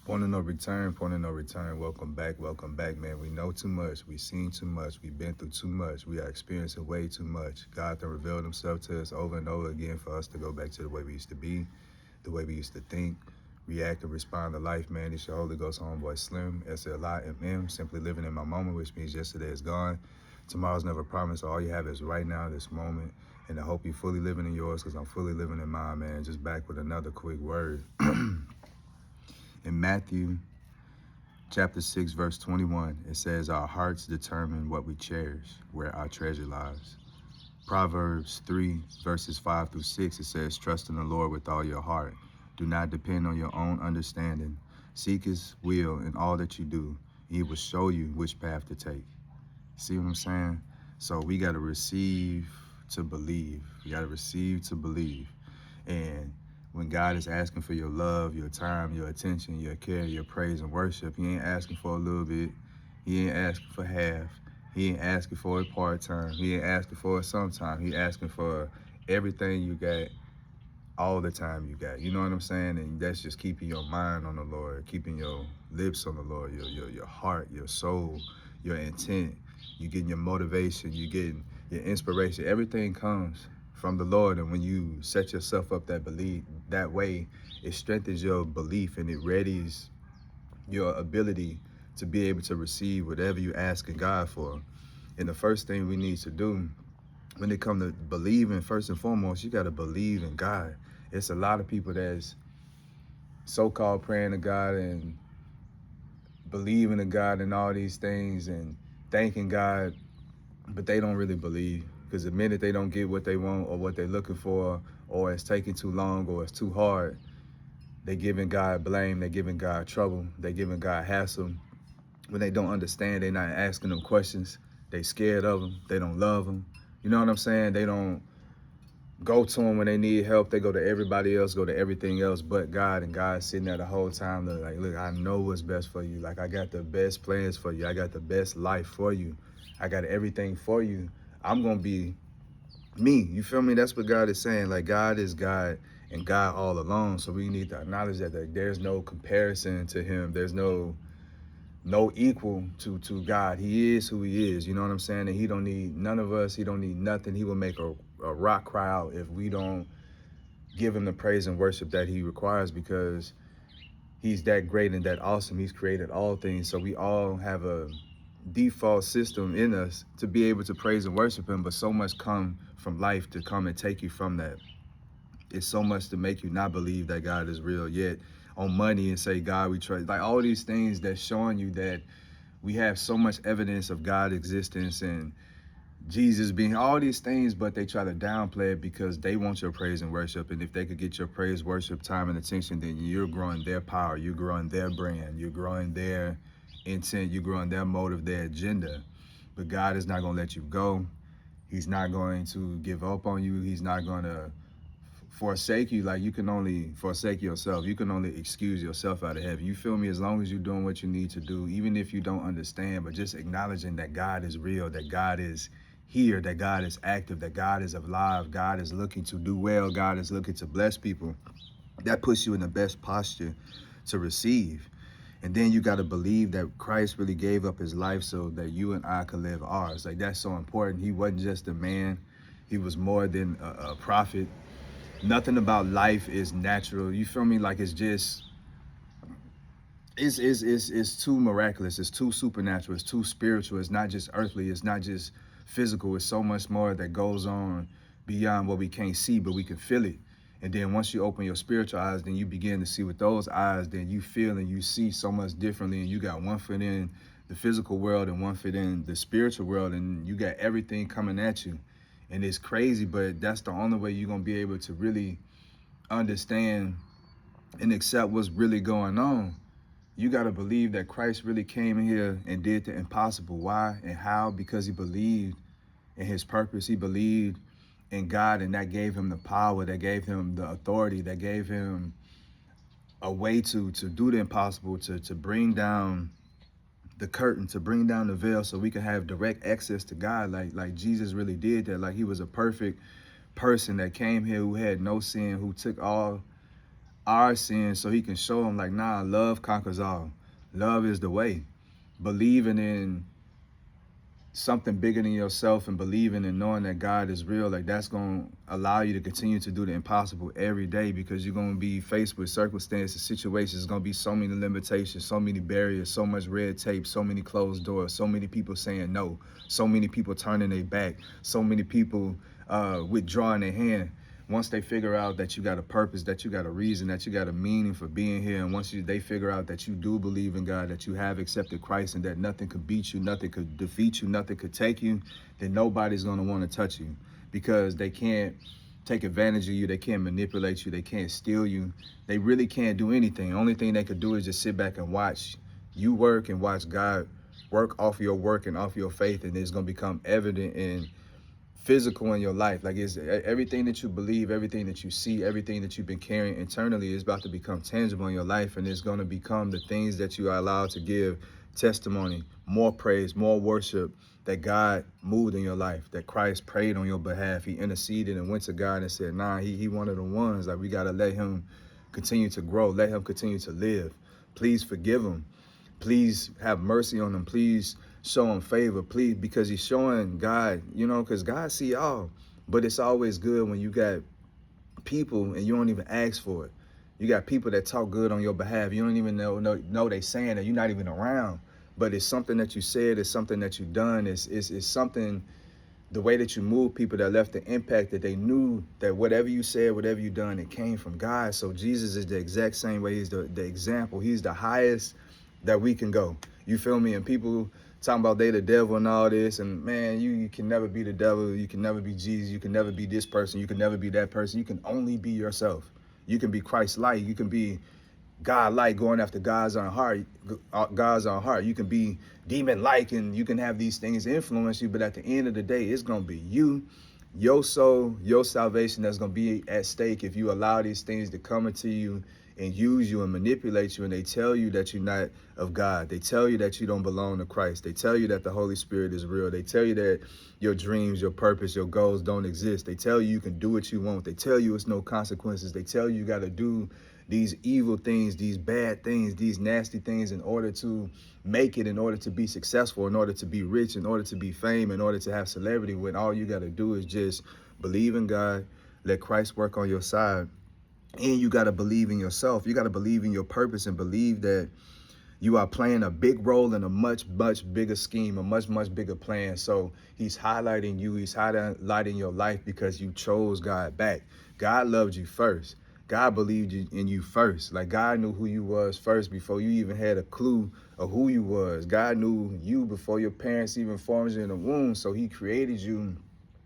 Point of no return, point of no return. Welcome back, man. We know too much. We've seen too much. We've been through too much. We are experiencing way too much. God can reveal himself to us over and over again for us to go back to the way we used to be, the way we used to think, react and respond to life, man. It's your Holy Ghost homeboy Slim, SLIMM, simply living in my moment, which means yesterday is gone. Tomorrow's never promised. All you have is right now, this moment. And I hope you're fully living in yours because I'm fully living in mine, man. Just back with another quick word. In Matthew chapter 6, verse 21, it says, our hearts determine what we cherish, where our treasure lies. Proverbs 3, verses 5 through 6, it says, trust in the Lord with all your heart. Do not depend on your own understanding. Seek his will in all that you do. He will show you which path to take. See what I'm saying? So we got to receive to believe. We got to receive to believe. And when God is asking for your love, your time, your attention, your care, your praise and worship, he ain't asking for a little bit. He ain't asking for half. He ain't asking for it part-time. He ain't asking for it sometime. He asking for everything you got, all the time you got. You know what I'm saying? And that's just keeping your mind on the Lord, keeping your lips on the Lord, your heart, your soul, your intent. You getting your motivation, you getting your inspiration. Everything comes from the Lord. And when you set yourself up that way, it strengthens your belief and it readies your ability to be able to receive whatever you asking God for. And the first thing we need to do when it comes to believing, first and foremost, you got to believe in God. It's a lot of people that's so-called praying to God and believing in God and all these things and thanking God, but they don't really believe, because the minute they don't get what they want or what they're looking for, or it's taking too long or it's too hard, they giving God blame, they giving God trouble, they giving God hassle. When they don't understand, they're not asking them questions. They scared of them. They don't love them. You know what I'm saying? They don't go to them when they need help. They go to everybody else, go to everything else but God. And God sitting there the whole time, like, look, I know what's best for you. Like, I got the best plans for you. I got the best life for you. I got everything for you. I'm going to be me. You feel me? That's what God is saying. Like, God is God and God all alone. So we need to acknowledge that there's no comparison to him. There's no equal to God. He is who he is. You know what I'm saying? And he don't need none of us. He don't need nothing. He will make a rock cry out if we don't give him the praise and worship that he requires, because he's that great and that awesome. He's created all things. So we all have a default system in us to be able to praise and worship him, but so much come from life to come and take you from that. It's so much to make you not believe that God is real, yet on money and say, God, we trust. Like, all these things that's showing you that we have so much evidence of God's existence and Jesus being all these things, but they try to downplay it because they want your praise and worship. And if they could get your praise, worship, time, and attention, then you're growing their power, you're growing their brand, you're growing their intent, you're growing their motive, their agenda. But God is not going to let you go. He's not going to give up on you. He's not going to forsake you. Like, you can only forsake yourself. You can only excuse yourself out of heaven. You feel me? As long as you're doing what you need to do, even if you don't understand, but just acknowledging that God is real, that God is here, that God is active, that God is alive, God is looking to do well, God is looking to bless people. That puts you in the best posture to receive. And then you got to believe that Christ really gave up his life so that you and I could live ours. Like, that's so important. He wasn't just a man. He was more than a prophet. Nothing about life is natural. You feel me? Like, it's just, it's too miraculous. It's too supernatural. It's too spiritual. It's not just earthly. It's not just physical. It's so much more that goes on beyond what we can't see, but we can feel it. And then once you open your spiritual eyes, then you begin to see with those eyes, then you feel and you see so much differently. And you got one foot in the physical world and one foot in the spiritual world, and you got everything coming at you. And it's crazy, but that's the only way you're going to be able to really understand and accept what's really going on. You got to believe that Christ really came in here and did the impossible. Why and how? Because he believed in his purpose. He believed in God, and that gave him the power, that gave him the authority, that gave him a way to do the impossible, to bring down the curtain, to bring down the veil so we can have direct access to God. Like Jesus really did that. Like, he was a perfect person that came here who had no sin, who took all our sins so he can show them like, nah, love conquers all. Love is the way. Believing in something bigger than yourself and believing and knowing that God is real, like that's going to allow you to continue to do the impossible every day, because you're going to be faced with circumstances, situations. There's going to be so many limitations, so many barriers, so much red tape, so many closed doors, so many people saying no, so many people turning their back, so many people withdrawing their hand. Once they figure out that you got a purpose, that you got a reason, that you got a meaning for being here, and once they figure out that you do believe in God, that you have accepted Christ, and that nothing could beat you, nothing could defeat you, nothing could take you, then nobody's going to want to touch you, because they can't take advantage of you, they can't manipulate you, they can't steal you, they really can't do anything. The only thing they could do is just sit back and watch you work and watch God work off your work and off your faith, and it's going to become evident in physical in your life. Like, it's everything that you believe, everything that you see, everything that you've been carrying internally is about to become tangible in your life, and it's going to become the things that you are allowed to give testimony, more praise, more worship, that God moved in your life, that Christ prayed on your behalf. He interceded and went to God and said, nah, he one of the ones. Like, we got to let him continue to grow, let him continue to live. Please forgive him. Please have mercy on him. Please show him favor. Please, because he's showing God, because God see all. But it's always good when you got people and you don't even ask for it. You got people that talk good on your behalf. You don't even know they saying that, you're not even around. But it's something that you said, it's something that you done, it's something, the way that you move people, that left the impact, that they knew that whatever you said, whatever you done, it came from God. So Jesus is the exact same way. He's the example. He's the highest that we can go. You feel me? And people talking about they the devil and all this, and man, you can never be the devil. You can never be Jesus. You can never be this person. You can never be that person. You can only be yourself. You can be Christ-like. You can be God-like, going after God's own heart. You can be demon-like, and you can have these things influence you. But at the end of the day, it's gonna be you, your soul, your salvation that's gonna be at stake if you allow these things to come into you and use you and manipulate you, and they tell you that you're not of God. They tell you that you don't belong to Christ. They tell you that the Holy Spirit is real. They tell you that your dreams, your purpose, your goals don't exist. They tell you you can do what you want. They tell you it's no consequences. They tell you you got to do these evil things, these bad things, these nasty things in order to make it, in order to be successful, in order to be rich, in order to be fame, in order to have celebrity, when all you got to do is just believe in God, let Christ work on your side. And you got to believe in yourself. You got to believe in your purpose and believe that you are playing a big role in a much, much bigger scheme, a much, much bigger plan. So he's highlighting you. He's highlighting your life because you chose God back. God loved you first. God believed in you first. Like, God knew who you was first before you even had a clue of who you was. God knew you before your parents even formed you in the womb. So he created you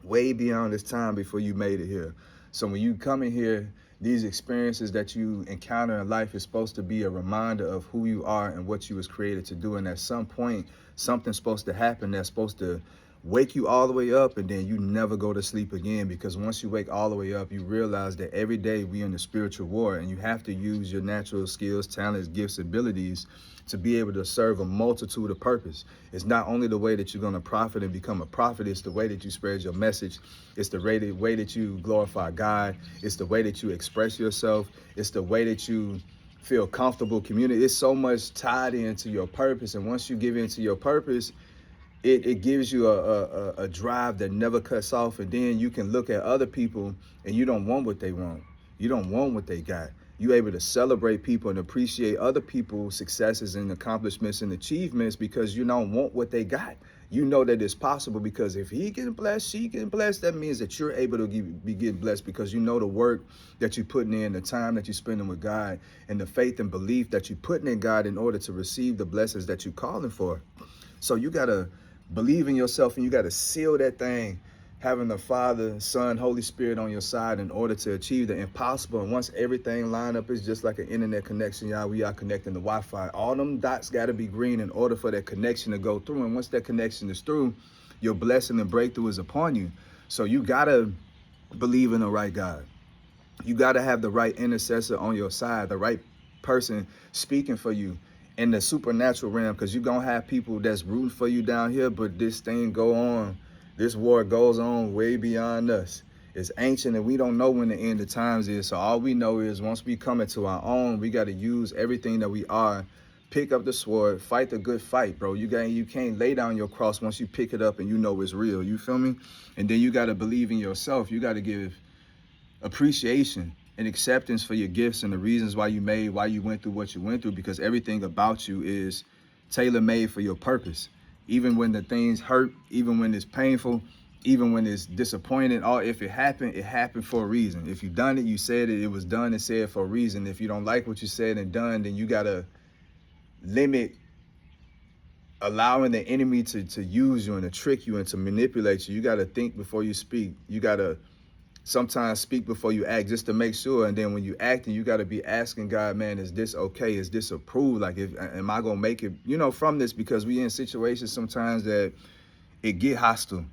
way beyond this time before you made it here. So when you come in here, these experiences that you encounter in life is supposed to be a reminder of who you are and what you was created to do. And at some point, something's supposed to happen that's supposed to wake you all the way up, and then you never go to sleep again. Because once you wake all the way up, you realize that every day we in the spiritual war, and you have to use your natural skills, talents, gifts, abilities to be able to serve a multitude of purpose. It's not only the way that you're going to profit and become a prophet, it's the way that you spread your message. It's the way that you glorify God. It's the way that you express yourself. It's the way that you feel comfortable community. It's so much tied into your purpose. And once you give into your purpose, it gives you a drive that never cuts off. And then you can look at other people and you don't want what they want. You don't want what they got. You're able to celebrate people and appreciate other people's successes and accomplishments and achievements because you don't want what they got. You know that it's possible, because if he getting blessed, she getting blessed, that means that you're able to be getting blessed, because you know the work that you're putting in, the time that you're spending with God, and the faith and belief that you're putting in God in order to receive the blessings that you're calling for. So you got to believe in yourself, and you got to seal that thing, having the Father, Son, Holy Spirit on your side in order to achieve the impossible. And once everything line up, it's just like an internet connection, y'all. We are connecting the Wi-Fi. All them dots got to be green in order for that connection to go through. And once that connection is through, your blessing and breakthrough is upon you. So you got to believe in the right God. You got to have the right intercessor on your side, the right person speaking for you in the supernatural realm, because you're going to have people that's rooting for you down here, but this thing go on. This war goes on way beyond us. It's ancient, and we don't know when the end of times is. So all we know is once we come into our own, we got to use everything that we are. Pick up the sword, fight the good fight, bro. You can't lay down your cross once you pick it up and you know it's real. You feel me? And then you got to believe in yourself. You got to give appreciation and acceptance for your gifts and the reasons why you went through what you went through, because everything about you is tailor-made for your purpose. Even when the things hurt, even when it's painful, even when it's disappointing, or if it happened for a reason. If you done it, you said it was done and said for a reason. If you don't like what you said and done, then you gotta limit allowing the enemy to use you and to trick you and to manipulate you. You gotta think before you speak. You gotta sometimes speak before you act, just to make sure. And then when you acting, you got to be asking God, man, is this okay? Is this approved? Like, am I gonna make it, from this? Because we in situations sometimes that it get hostile,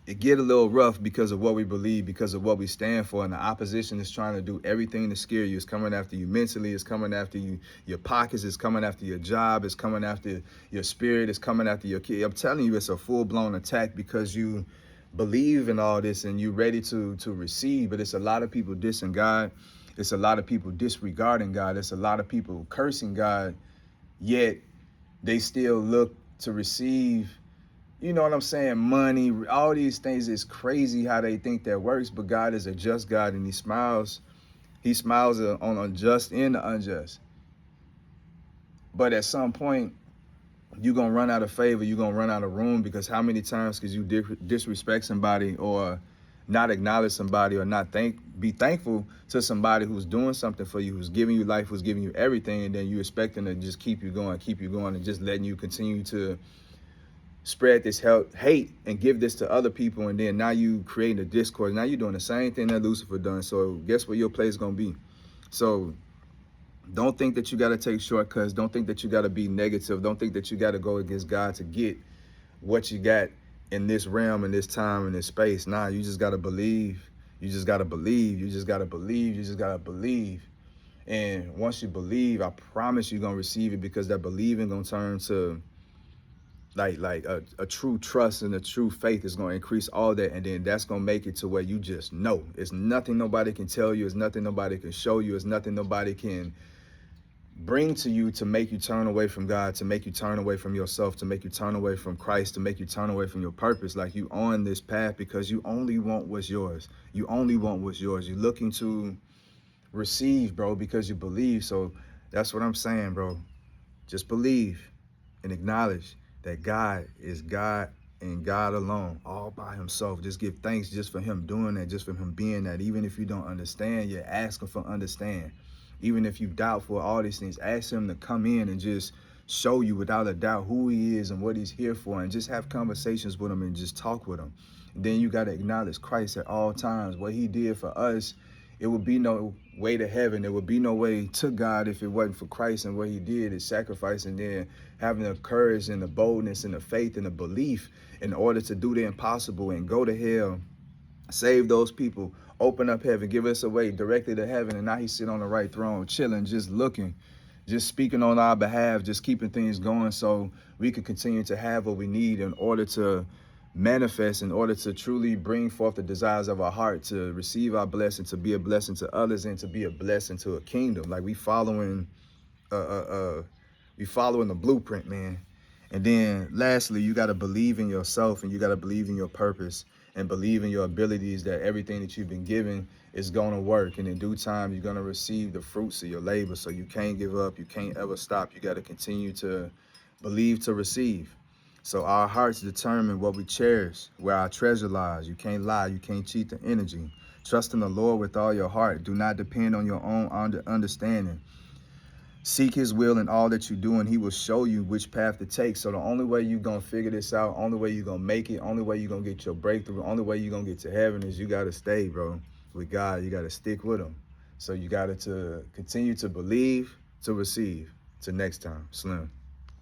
it get a little rough because of what we believe, because of what we stand for, and the opposition is trying to do everything to scare you. It's coming after you mentally, it's coming after you, your pockets, it's coming after your job, it's coming after your spirit, it's coming after your kid. I'm telling you, it's a full-blown attack because you believe in all this and you're ready to receive. But it's a lot of people dissing God. It's a lot of people disregarding God. It's a lot of people cursing God, yet they still look to receive, you know what I'm saying, money, all these things. Is crazy how they think that works. But God is a just God, and he smiles on unjust and the unjust. But at some point, you're going to run out of favor. You're going to run out of room, because how many times could you disrespect somebody, or not acknowledge somebody, or not be thankful to somebody who's doing something for you, who's giving you life, who's giving you everything, and then you expecting to just keep you going, and just letting you continue to spread this hate and give this to other people. And then now you creating a discord. Now you're doing the same thing that Lucifer done. So guess what your place is going to be? So don't think that you got to take shortcuts. Don't think that you got to be negative. Don't think that you got to go against God to get what you got in this realm, in this time, in this space. Nah, you just got to believe. You just got to believe. You just got to believe. You just got to believe. And once you believe, I promise you're going to receive it, because that believing going to turn to like a true trust, and a true faith is going to increase all that. And then that's going to make it to where you just know. It's nothing nobody can tell you. It's nothing nobody can show you. It's nothing nobody can bring to you to make you turn away from God, to make you turn away from yourself, to make you turn away from Christ, to make you turn away from your purpose. Like, you on this path because you only want what's yours. You only want what's yours. You're looking to receive, bro, because you believe. So that's what I'm saying, bro. Just believe and acknowledge that God is God and God alone, all by himself. Just give thanks just for him doing that, just for him being that. Even if you don't understand, you're asking for understand. Even if you doubt for all these things, ask him to come in and just show you without a doubt who he is and what he's here for, and just have conversations with him and just talk with him. And then you got to acknowledge Christ at all times. What he did for us, it would be no way to heaven. There would be no way to God if it wasn't for Christ and what he did, his sacrifice, and then having the courage and the boldness and the faith and the belief in order to do the impossible and go to hell, save those people, open up heaven, give us a way directly to heaven. And now he's sitting on the right throne, chilling, just looking, just speaking on our behalf, just keeping things going so we can continue to have what we need in order to manifest, in order to truly bring forth the desires of our heart, to receive our blessing, to be a blessing to others, and to be a blessing to a kingdom. Like, we following the blueprint, man. And then lastly, you got to believe in yourself, and you got to believe in your purpose, and believe in your abilities, that everything that you've been given is going to work. And in due time, you're going to receive the fruits of your labor. So you can't give up. You can't ever stop. You got to continue to believe to receive. So our hearts determine what we cherish, where our treasure lies. You can't lie. You can't cheat the energy. Trust in the Lord with all your heart. Do not depend on your own understanding. Seek his will in all that you do, and he will show you which path to take. So the only way you're going to figure this out, only way you're going to make it, only way you're going to get your breakthrough, only way you're going to get to heaven is you got to stay, bro, with God. You got to stick with him. So you got to continue to believe, to receive. Till next time, Slim.